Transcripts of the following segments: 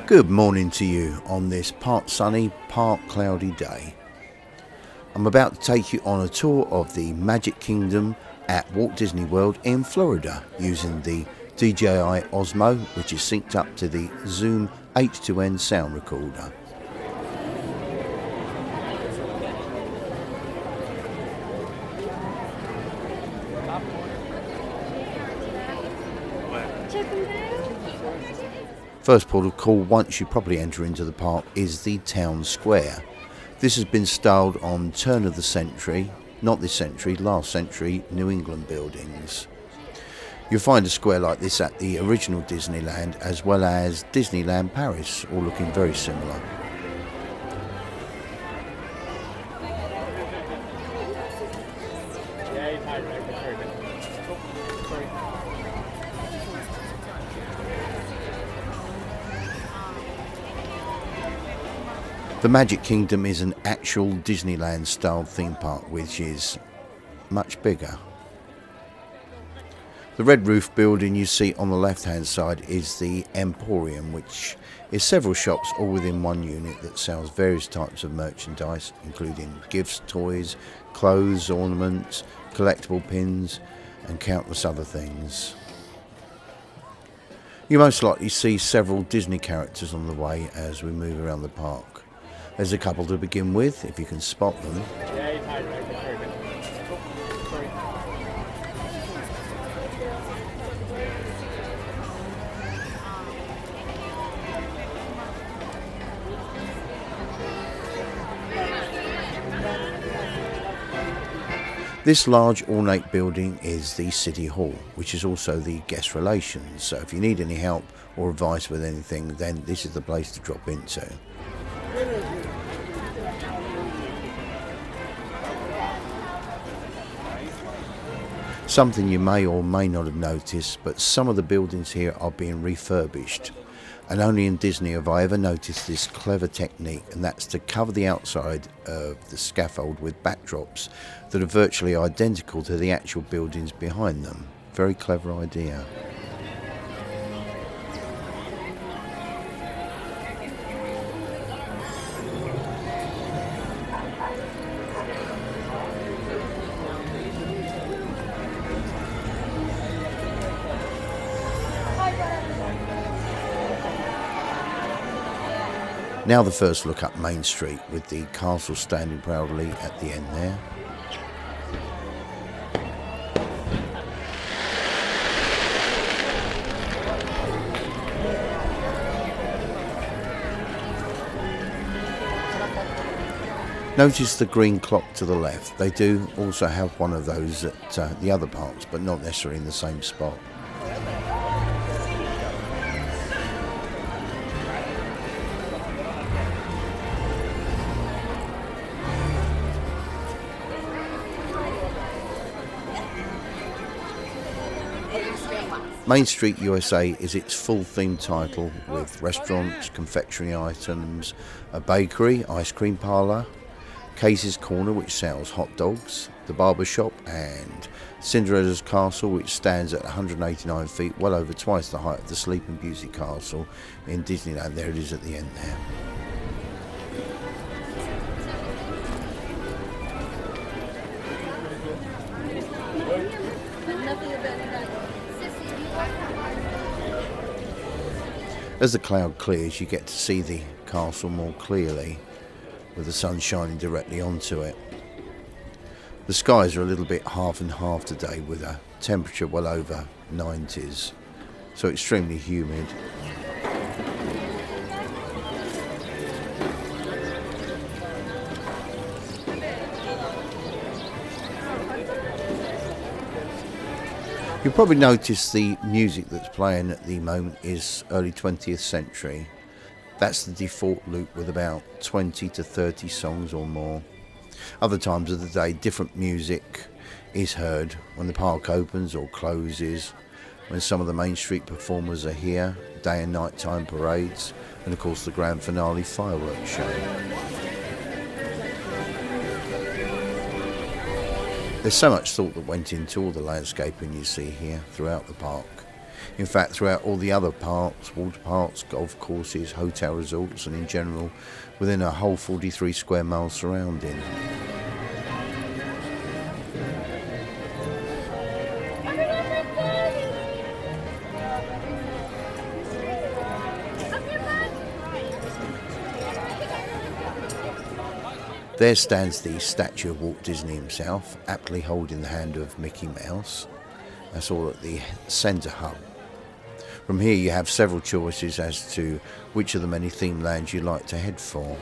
Good morning to you on this part sunny, part cloudy day. I'm about to take you on a tour of the Magic Kingdom at Walt Disney World in Florida using the Dji Osmo, which is synced up to the Zoom H2n sound recorder. First port of call once you probably enter into the park is the town square. This has been styled on turn of the century, not this century, last century New England buildings. You'll find a square like this at the original Disneyland as well as Disneyland Paris, all looking very similar. The Magic Kingdom is an actual Disneyland style theme park which is much bigger. The red roof building you see on the left hand side is the Emporium, which is several shops all within one unit that sells various types of merchandise including gifts, toys, clothes, ornaments, collectible pins and countless other things. You most likely see several Disney characters on the way as we move around the park. There's a couple to begin with, if you can spot them. This large ornate building is the City Hall, which is also the guest relations. So if you need any help or advice with anything, then this is the place to drop into. Something you may or may not have noticed, but some of the buildings here are being refurbished. And only in Disney have I ever noticed this clever technique, and that's to cover the outside of the scaffold with backdrops that are virtually identical to the actual buildings behind them. Very clever idea. Now the first look up Main Street with the castle standing proudly at the end there. Notice the green clock to the left. They do also have one of those at the other parks, but not necessarily in the same spot. Main Street USA is its full theme title with restaurants, confectionery items, a bakery, ice cream parlour, Casey's Corner which sells hot dogs, the barber shop and Cinderella's Castle which stands at 189 feet, well over twice the height of the Sleeping Beauty Castle in Disneyland. There it is at the end there. As the cloud clears, you get to see the castle more clearly with the sun shining directly onto it. The skies are a little bit half and half today with a temperature well over 90s, so extremely humid. You'll probably notice the music that's playing at the moment is early 20th century. That's the default loop with about 20 to 30 songs or more. Other times of the day, different music is heard when the park opens or closes, when some of the Main Street performers are here, day and night time parades, and of course the grand finale fireworks show. There's so much thought that went into all the landscaping you see here throughout the park. In fact, throughout all the other parks, water parks, golf courses, hotel resorts, and in general, within a whole 43 square miles surrounding. There stands the statue of Walt Disney himself, aptly holding the hand of Mickey Mouse. That's all at the centre hub. From here you have several choices as to which of the many theme lands you'd like to head for.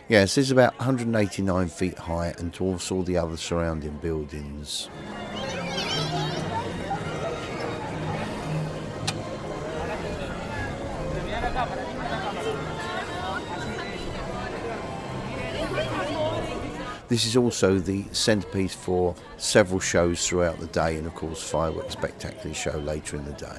Yes, this is about 189 feet high and dwarfs all the other surrounding buildings. This is also the centrepiece for several shows throughout the day, and of course fireworks spectacular show later in the day.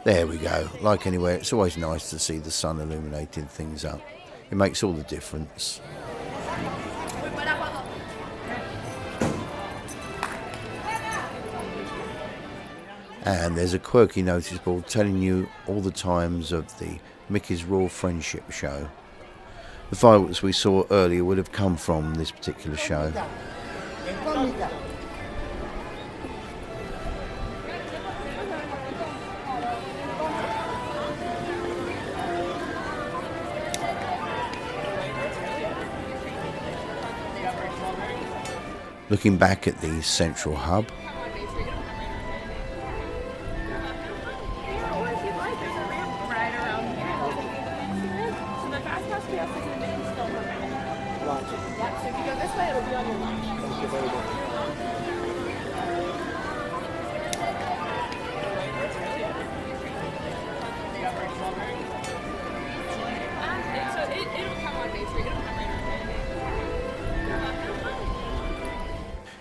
There we go. Like anywhere, it's always nice to see the sun illuminating things up. It makes all the difference. And there's a quirky notice board telling you all the times of the Mickey's Royal Friendship show. The fireworks we saw earlier would have come from this particular show. Looking back at the central hub,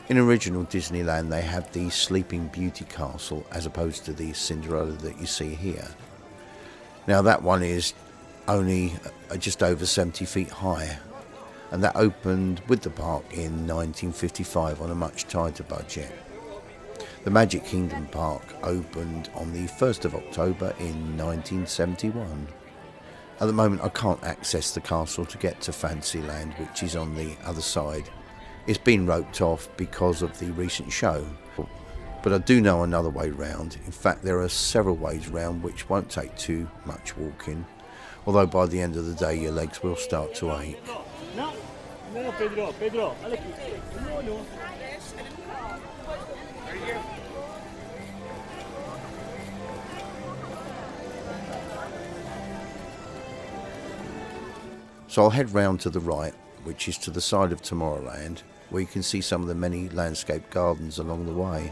in original Disneyland they have the Sleeping Beauty Castle as opposed to the Cinderella that you see here. Now that one is only just over 70 feet high, and that opened with the park in 1955 on a much tighter budget. The Magic Kingdom Park opened on the 1st of October in 1971. At the moment I can't access the castle to get to Fantasyland, which is on the other side. It's been roped off because of the recent show, but I do know another way round. In fact, there are several ways round which won't take too much walking, although by the end of the day your legs will start to ache. So I'll head round to the right, which is to the side of Tomorrowland, where you can see some of the many landscape gardens along the way.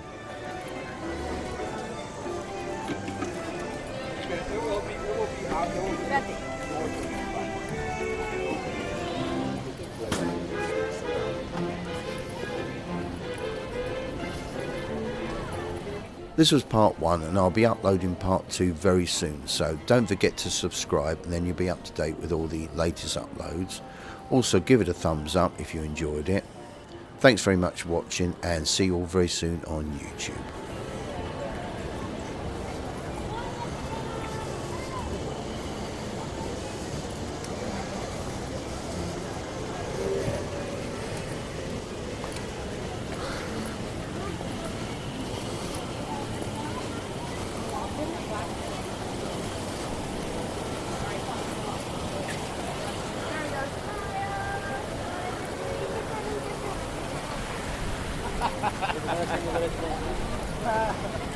This was part 1, and I'll be uploading part 2 very soon, so don't forget to subscribe and then you'll be up to date with all the latest uploads. Also give it a thumbs up if you enjoyed it. Thanks very much for watching, and see you all very soon on YouTube. Ha ha ha.